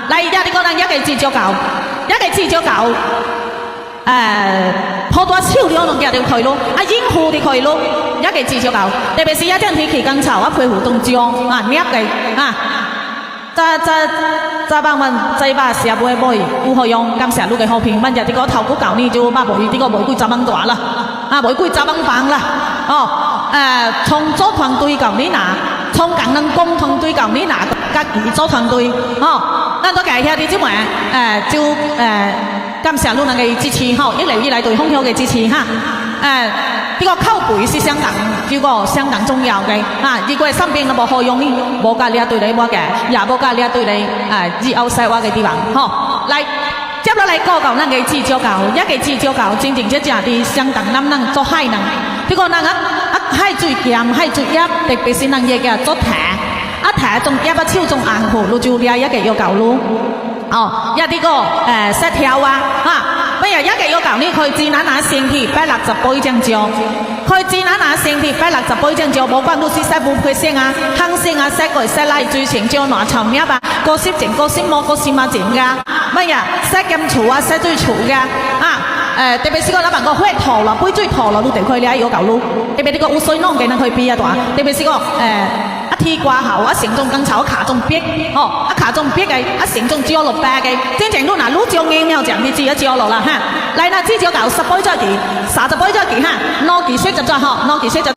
嚟一啲個人一個字就夠，一個字就夠。好多少量能嘅就可以咯，應付就可以咯，一個字就夠。特別是一陣天氣更潮啊，配合動將啊，捏嘅啊。再幫問再把社會妹如何用感謝你嘅好評，問日啲個頭股舊年就把梅啲個玫瑰10蚊大啦，啊玫瑰10蚊棒啦，從組團隊舊年啊，從港人工團隊舊年啊，甲二組團隊，咱都介下啲即係就感謝你哋嘅支持，一嚟以來對風險嘅支持哈，呢個口碑是相當重要嘅，如果身邊都冇好用呢，冇教你對你冇嘅，也冇教你對你以後使話嘅地方，嚟接落嚟個講咱嘅指標教，一個指標教真正啲相當難能做海能，呢個人海水鹹海水鴨，特別是人嘢嘅做台，台仲一把手仲硬乎，你就咧一個要教路，一啲個識跳不如一個要教你可以自然身體160倍張照，可以自然身體160倍張照，冇關你是識不配聲啊，行聲啊，識過識嚟最成照拿籌咩吧，個識靜個識冇個識嘛靜噶，乜嘢識咁嘈啊，識最嘈噶特別是個老闆個血頭啦，杯水頭啦，你哋可以咧要教路，特別呢個污水弄嘅人可以比一段，特別是個一鐵掛後成種更潮卡中逼，卡中逼嘅成種照落白嘅，真正你嗱你照硬苗講你自己照落啦嚟嗱，只照教10倍再記，30倍再記攞幾歲就做攞幾歲就。